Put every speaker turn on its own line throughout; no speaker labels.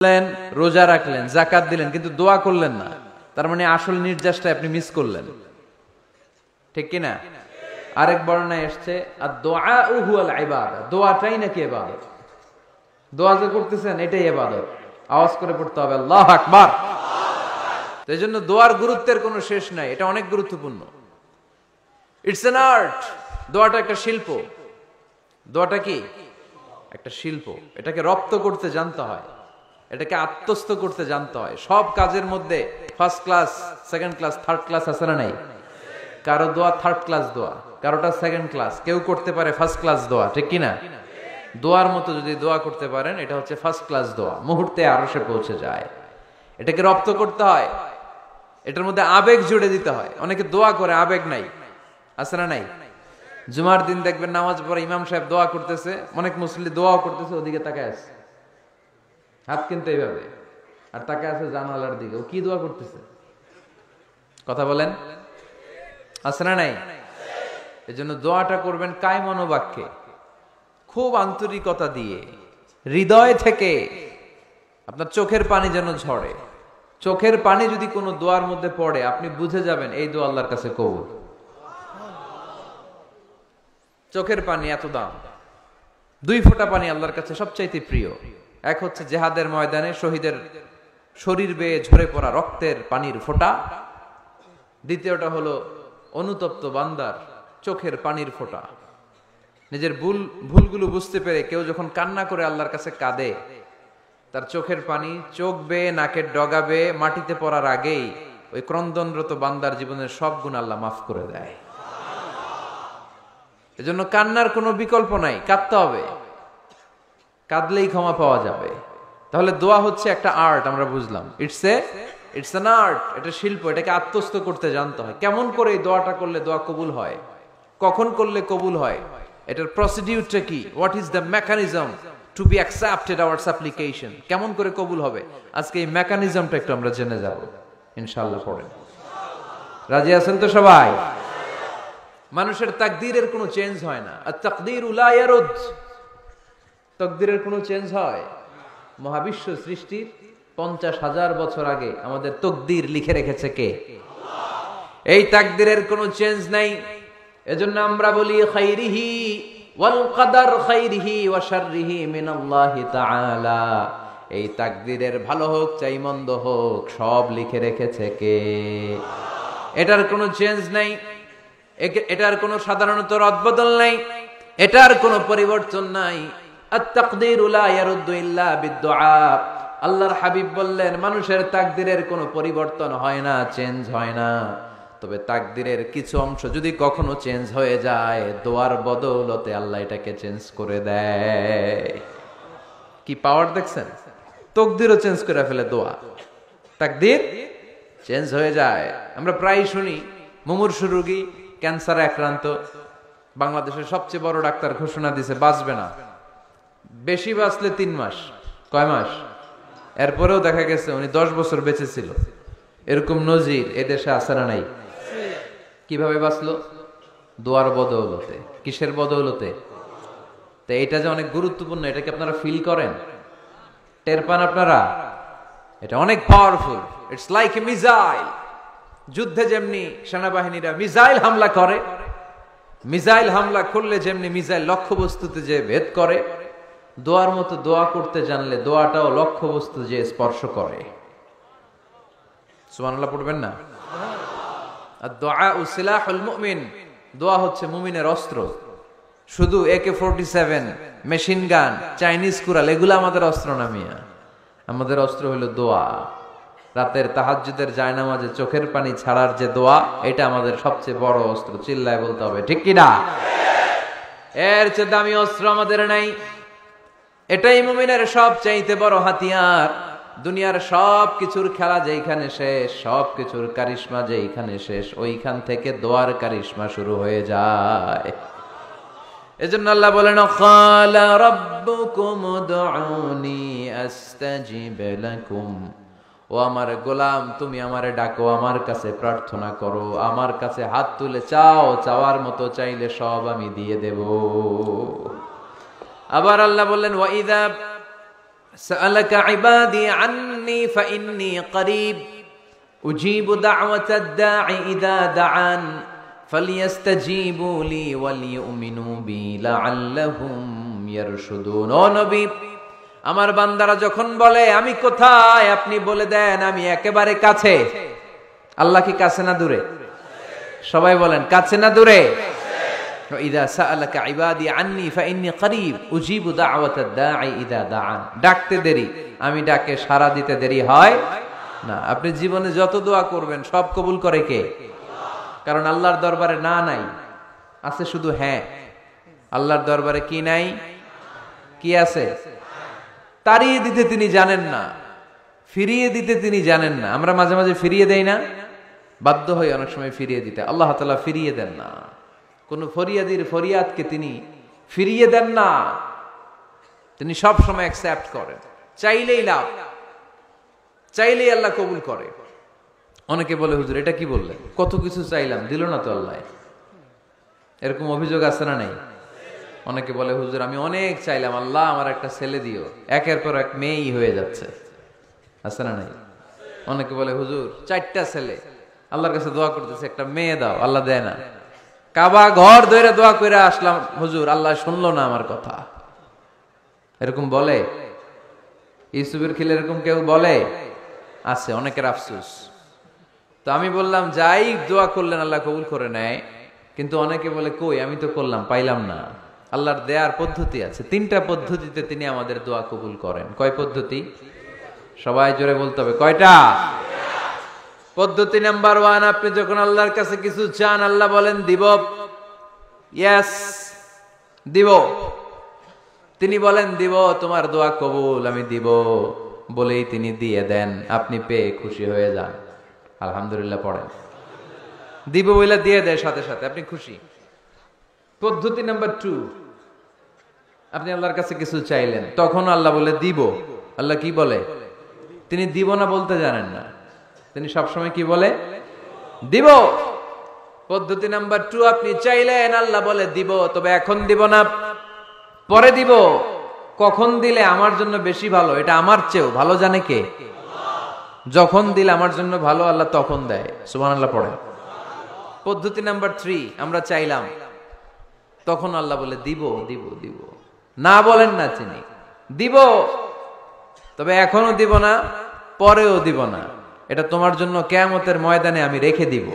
করলেন, রোজা রাখলেন, যাকাত দিলেন, কিন্তু দোয়া করলেন না, তার মানে আসল নির্যাসটা আপনি মিস করলেন, ঠিক কিনা? আরেক বর্ণনায় এসছে আদ-দুআউ হুয়াল ইবাদা, দোয়াটাই নাকি ইবাদত। দোয়া যে করতেছেন এটাই ইবাদত। আওয়াজ করে পড়তে হবে আল্লাহু আকবার। তো এইজন্য দোয়ার গুরুত্বের কোনো শেষ নাই, এটা অনেক গুরুত্বপূর্ণ। It's an art. দোয়াটা একটা শিল্প। দোয়াটা কি? একটা শিল্প। এটাকে রপ্ত করতে জানতে হয়, এটাকে আত্মস্থ করতে জানতে হয়। সব কাজের মধ্যে first class, second class, third class আছে না নাই? কারো দোয়া থার্ড ক্লাস দোয়া, কারোটা সেকেন্ড ক্লাস, কেউ করতে পারে ফার্স্ট ক্লাস দোয়া, ঠিক কিনা? দোয়ার মতো যদি দোয়া করতে পারেন, এটা হচ্ছে ফার্স্ট ক্লাস দোয়া, মুহূর্তে আরশে পৌঁছে যায়। এটাকে রপ্ত করতে হয়, এটার মধ্যে আবেগ জুড়ে দিতে হয়। অনেকে দোয়া করে আবেগ নাই, আছে না নাই? জুমার দিন দেখবেন নামাজ পড়ে ইমাম সাহেব দোয়া করতেছে, অনেক মুসল্লি দোয়াও করতেছে, ওদিকে তাকায় আছে, হাত কিন্তু এইভাবে, আর তাকায় আছে জানালার দিকে। ও কি দোয়া করতেছে? কথা বলেন, আছে না নাই? এজন্য দোয়াটা করবেন কায় মনোবাক্যে, খুব আন্তরিকতা দিয়ে, হৃদয় থেকে। আপনার চোখের পানি যেন ঝরে। চোখের পানি যদি কোনো দোয়ার মধ্যে পড়ে, আপনি বুঝে যাবেন এই দোয়া আল্লাহর কাছে কবুল। চোখের পানি এত দাম। 2 ফোঁটা পানি আল্লাহর কাছে সবচাইতে প্রিয়। এক হচ্ছে জিহাদের ময়দানে শহীদের শরীর বেয়ে ঝরে পড়া রক্তের পানির ফোঁটা। দ্বিতীয়টা হলো অনুতপ্ত বান্দার চোখের পানির ফোঁটা। নিজের ভুলগুলো বুঝতে পেরে কেউ যখন কান্না করে আল্লাহর কাছে কাঁদে, তার চোখের পানি চোখ বেয়ে নাকের ডগা বেয়ে মাটিতে পড়ার আগেই ওই ক্রন্দনরত বান্দার জীবনের সব গুণ আল্লাহ মাফ করে দেয়। এজন্য কান্নার কোনো বিকল্প নাই, কাঁদতে হবে, কাঁদলেই ক্ষমা পাওয়া যাবে। তাহলে দোয়া হচ্ছে একটা আর্ট, আমরা বুঝলাম। ইটস অ্যান আর্ট, এটা শিল্প। এটাকে আত্মস্থ করতে জানতে হয়। কেমন করে এই দোয়াটা করলে দোয়া কবুল হয়, কখন করলে কবুল হয়, এটার প্রসিডিউরটা কি, what is the mechanism two be accepted hour সাপ্লিকেশন, কেমন করে কবুল হবে, আজকে এই মেকানিজমটা একটু আমরা জেনে যাব ইনশাআল্লাহ। পড়েন, রাজি আছেন তো সবাই? মানুষের তাকদীরের কোনো চেঞ্জ হয় না। আত-তাকদীরু লা ইয়ারুদ, তাকদীরের কোনো চেঞ্জ হয়? মহাবিশ্ব সৃষ্টির 50,000 বছর আগে আমাদের তাকদীর লিখে রেখেছে কে? আল্লাহ। এই তাকদীরের কোনো চেঞ্জ নাই। এজন্য আমরা বলি খাইরিহি ওয়াল কদর খাইরিহি ওয়া শাররিহি মিনাল্লাহি তাআলা। এই তাকদীরের ভালো হোক চাই মন্দ হোক, সব লিখে রেখেছে কে? এটার কোনো চেঞ্জ নাই, এটার কোনো সাধারণত রদবদল নাই, এটার কোনো পরিবর্তন নাই। আত-তাকদীরু লা ইয়ারুদ্দু ইল্লা বিদ-দুআ। আল্লাহর হাবিব বললেন, মানুষের তাকদীরের কোনো পরিবর্তন হয় না, চেঞ্জ হয় না। তবে তাকদীরের কিছু অংশ যদি কখনো চেঞ্জ হয়ে যায়, দোয়ার বদৌলতে আল্লাহ এটাকে চেঞ্জ করে দেয়। কি পাওয়ার দেখছেন? তাকদীরও চেঞ্জ করে ফেলে দোয়া, তাকদীর চেঞ্জ হয়ে যায়। আমরা প্রায় শুনি মুমূর্ষু রোগী, ক্যান্সারে আক্রান্ত, বাংলাদেশের সবচেয়ে বড় ডাক্তার ঘোষণা দিছে বাঁচবে না, বেশি বাঁচলে 3 মাস। কয় মাস? এরপরেও দেখা গেছে উনি 10 বছর বেঁচে ছিল। এরকম নজির এদেশে আছে না নাই? কিভাবে বাঁচলো? দোয়ার বদৌলতে। কিসের বদৌলতে? তো এটা যে অনেক গুরুত্বপূর্ণ, এটা কি আপনারা ফিল করেন, টের পান আপনারা? এটা অনেক powerful. It's like a missile. যুদ্ধে যেমনি সেনাবাহিনীরা মিসাইল হামলা করে, মিসাইল হামলা করলে যেমনি মিসাইল লক্ষ্যবস্তুতে যে ভেদ করে, দোয়ার মতো দোয়া করতে জানলে দোয়াটাও লক্ষ্যবস্তু যে স্পর্শ করে। সুবহানাল্লাহ পড়বেন না? আদ-দুআউ সিলাহুল মুমিন। দোয়া হচ্ছে মুমিনের অস্ত্র। শুধু AK-47, machine gun, Chinese Corel এগুলো আমাদের অস্ত্র না মিয়া। আমাদের অস্ত্র হলো দোয়া। রাতের তাহাজ্জুদের জায়নামাজে চোখের পানি ছাড়ার যে দোয়া, এটা আমাদের সবচেয়ে বড় অস্ত্র। চিল্লায় বলতে হবে, ঠিক কি না? এর চেয়ে দামি অস্ত্র আমাদের নাই। এটাই মুমিনের সবচাইতে বড় হাতিয়ার। দুনিয়ার সব কিছুর খেলা যেইখানে শেষ, সব কিছুর কারিশমা যেইখানে শেষ, ওইখান থেকে দোয়ার কারিশমা শুরু হয়ে যায়। এজন্য আল্লাহ বলেন, ক্বালা রাব্বুকুম উদউনি আস্তাজিব লাকুম। ও আমার গোলাম, তুমি আমারে ডাকো, আমার কাছে প্রার্থনা করো, আমার কাছে হাত তুলে চাও, চাওয়ার মতো চাইলে সব আমি দিয়ে দেব। আবার আল্লাহ বললেন, ওয়া ইযা সাআলাকা ইবাদি আন্নী ফাইন্নী করিব উজিবু দাওয়াতাদ দাঈ ইযা দাআন ফালিয়াস্তাজিবু লি ওয়ালিউমিনু বি লাআল্লাহুম ইয়ারশুদুন। ও নবী, আমার বান্দারা যখন বলে আমি কোথায়, আপনি বলে দেন আমি একেবারে কাছে। আল্লাহ কি কাছে না দূরে? সবাই বলেন কাছে না দূরে? ইযা সাআলাকা ইবাদি আন্নী ফাইন্নী করিব উজিবু দাওয়াতাদ দাঈ ইযা দাআন। ডাকতে দেরি, আমি ডাকে সাড়া দিতে দেরি হয় না। আপনি জীবনে যত দোয়া করবেন সব কবুল করে কে? কারণ আল্লাহর দরবারে না নাই, আছে শুধু হ্যাঁ। আল্লাহর দরবারে কি নাই? কি আছে? তাড়িয়ে দিতে তিনি জানেন না, ফিরিয়ে দিতে তিনি জানেন না। আমরা মাঝে মাঝে ফিরিয়ে দেই না, বাধ্য হই অনেক সময় ফিরিয়ে দিতে। আল্লাহ তাআলা ফিরিয়ে দেন না, কোন ফরিয়াদির ফরিয়াদকে তিনি ফিরিয়ে দেন না, তিনি সব সময় অ্যাকসেপ্ট করেন। চাইলেই লাভ, চাইলেই আল্লাহ কবুল করে। অনেকে বলে হুজুর এটা কি বললেন, কত কিছু চাইলাম দিল না তো আল্লাহ। এরকম অভিযোগ আছে না নাই? অনেকে বলে হুজুর আমি অনেক চাইলাম, আল্লাহ আমার একটা ছেলে দিও, একের পর এক মেয়েই হয়ে যাচ্ছে। আছে না নাই? অনেকে বলে হুজুর 4টা ছেলে, আল্লাহর কাছে দোয়া করতেছে একটা মেয়ে দাও, আল্লাহ দেয় না। কাবা ঘর ধরে দোয়া করে আসলাম, হুজুর আল্লাহ শুনলো না আমার কথা। এরকম বলে? ইউসুফের খিলে এরকম কেউ বলে? আছে, অনেকের আফসোস। তো আমি বললাম যাই দোয়া করলেন আল্লাহ কবুল করে নেয়, কিন্তু অনেকে বলে কই আমি তো করলাম পাইলাম না। আল্লাহর দেয়ার পদ্ধতি আছে, 3টা পদ্ধতিতে তিনি আমাদের দোয়া কবুল করেন। কয় পদ্ধতি? সবাই জোরে বলতে হবে, কয়টা? পদ্ধতি নাম্বার 1, আপনি যখন আল্লাহর কাছে কিছু চান আল্লাহ বলেন দিব, ইয়েস দিব। তিনি বলেন দিব, তোমার দোয়া কবুল, আমি দিব বলেই তিনি দিয়ে দেন। আপনি পেয়ে খুশি হয়ে যান, আলহামদুলিল্লাহ পড়েন। দিব বলে দিয়ে দেয় সাথে সাথে, আপনি খুশি। পদ্ধতি নাম্বার 2, আপনি আল্লাহর কাছে কিছু চাইলেন, তখন আল্লাহ বলে দিব। আল্লাহ কি বলে? তিনি দিব না বলতে জানেন না, তিনি সবসময় কি বলে? দিব। পদ্ধতি নাম্বার 2, আপনি চাইলেন আল্লাহ বলে দিব, তবে এখন দিব না, পরে দিব। কখন দিলে আমার জন্য বেশি ভালো, এটা আমার চেয়েও ভালো জানে কে? যখন দিলে আমার জন্য ভালো আল্লাহ তখন দেয়। সুবহানাল্লাহ পড়েন। পদ্ধতি নাম্বার 3, আমরা চাইলাম, তখন আল্লাহ বলে দিব দিব দিব, না বলেন না তিনি দিব, তবে এখনো দিব না, পরেও দিব না, এটা তোমার জন্য কিয়ামতের ময়দানে আমি রেখে দিব।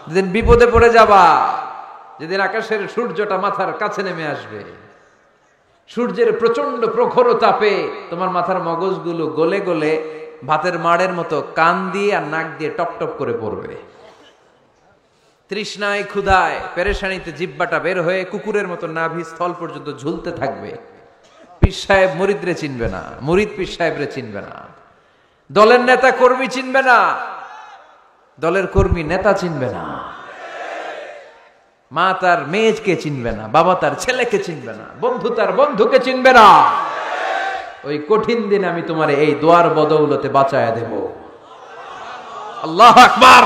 যেদিন বিপদে পড়ে যাবা, যেদিন আকাশের সূর্যটা মাথার কাছে নেমে আসবে, সূর্যের প্রচন্ড প্রখর তাপে তোমার মাথার মগজগুলো গলে গলে ভাতের মাড়ের মতো কান দিয়ে আর নাক দিয়ে টপ টপ করে পড়বে। তৃষ্ণায় ক্ষুধায় পেরেশানিতে জিহ্বাটা বের হয়ে কুকুরের মতো নাভি স্থল পর্যন্ত ঝুলতে থাকবে। পীর সাহেব মুরিদরে চিনবে না, মুরিদ পীর সাহেবরে চিনবে না, দলের নেতা কর্মী চিনবে না, দলের কর্মী নেতা চিনবে না, মা তার মেয়েকে চিনবে না, বাবা তার ছেলেকে চিনবে না, বন্ধু তার বন্ধুকে চিনবে না। ওই কঠিন দিন আমি তোমার এই দোয়ার বদৌলতে বাঁচায়া দেব। আল্লাহু আকবার।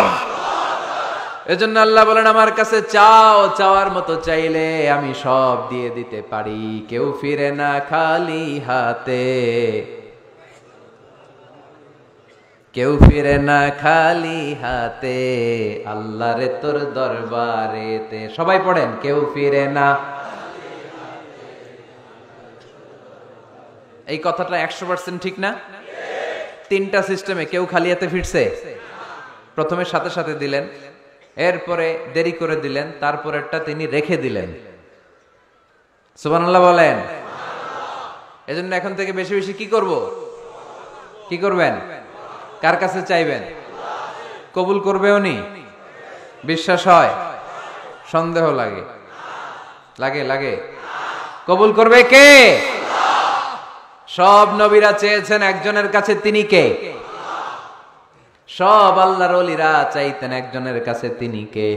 এজন্য আল্লাহ বলেন আমার কাছে চাও, চাওয়ার মতো চাইলে আমি সব দিয়ে দিতে পারি। কেউ ফিরে না খালি হাতে, কেউ ফিরে না খালি হাতে, আল্লাহরে তোর দরবারেতে। সবাই পড়েন, কেউ ফিরে না। এই কথাটা 100% ঠিক না? 3টা সিস্টেমে কেউ খালি হাতে ফিরছে? প্রথমে সাথে সাথে দিলেন, এরপরে দেরি করে দিলেন, তারপরেরটা তিনি রেখে দিলেন। সুবহানাল্লাহ বলেন। এজন্য এখন থেকে বেশি বেশি কি করব? কি করবেন? কার কাছে চাইবেন? কবুল করবে উনি? বিশ্বাস হয়? সন্দেহ লাগে? লাগে লাগে? কবুল করবে কে? সব নবীরা চেয়েছেন একজনের কাছে, তিনি কে? সব আল্লাহর ওলিরা চাইতেন একজনের কাছে, তিনি কে?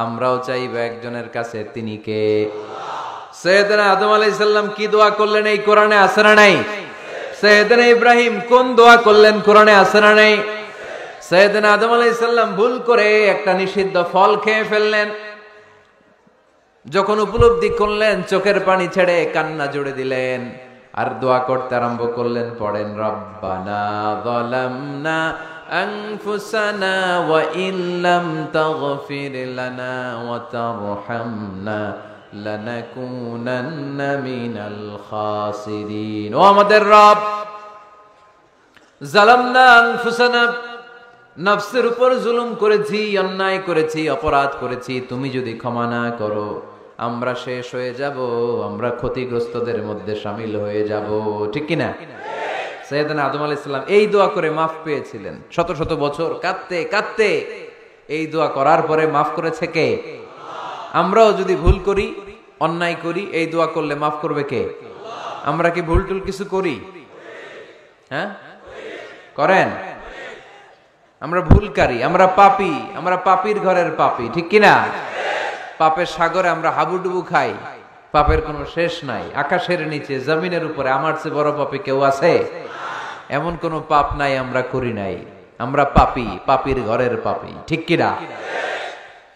আমরাও চাইব একজনের কাছে, তিনি কে? সাইয়েদনা আদম আলাইহিস সালাম কি দোয়া করলেন এই কোরআনে আছে না নাই? সাইয়েদনা ইব্রাহিম কোন দোয়া করলেন কোরআনে আছে না নাই? সাইয়েদনা আদম আলাইহিস সালাম ভুল করে একটা নিষিদ্ধ ফল খেয়ে ফেললেন, যখন উপলব্ধি করলেন চোখের পানি ছেড়ে কান্না জুড়ে দিলেন। আর দোয়া করতে আরম্ভ করলেন, পড়েন রব্বানা যালামনা আনফুসানা ওয়া ইল্লাম তাগফির লানা ওয়া তারহামনা লানাকুনান্না মিনাল খাসিরিন। ও আমাদের রব, যালামনা আনফুসানা, নফসের উপর জুলুম করেছি, অন্যায় করেছি, অপরাধ করেছি, তুমি যদি ক্ষমা না করো আমরা শেষ হয়ে যাব, আমরা ক্ষতিগ্রস্তদের মধ্যে শামিল হয়ে যাব। ঠিক কিনা? সাইয়েদনা আদম আলাইহিস সালাম এই দোয়া করে মাফ পেয়েছিলেন। শত শত বছর কাঁদতে কাঁদতে এই দোয়া করার পরে মাফ করেছে কে? আমরাও যদি ভুল করি, অন্যায় করি, এই দোয়া করলে মাফ করবে কে? আমরা কি ভুল টুল কিছু করি? হ্যাঁ, করেন? আমরা ভুলকারী, আমরা পাপী, আমরা পাপীর ঘরের পাপী। ঠিক কিনা? পাপের সাগরে আমরা হাবুডুবু খাই, পাপের কোনো শেষ নাই। আকাশের নিচে, জমিনের উপরে আমার চেয়ে বড় পাপী কেউ আছে? এমন কোন পাপ নাই আমরা করি নাই। আমরা পাপী, পাপীর ঘরের পাপী। ঠিক কিনা?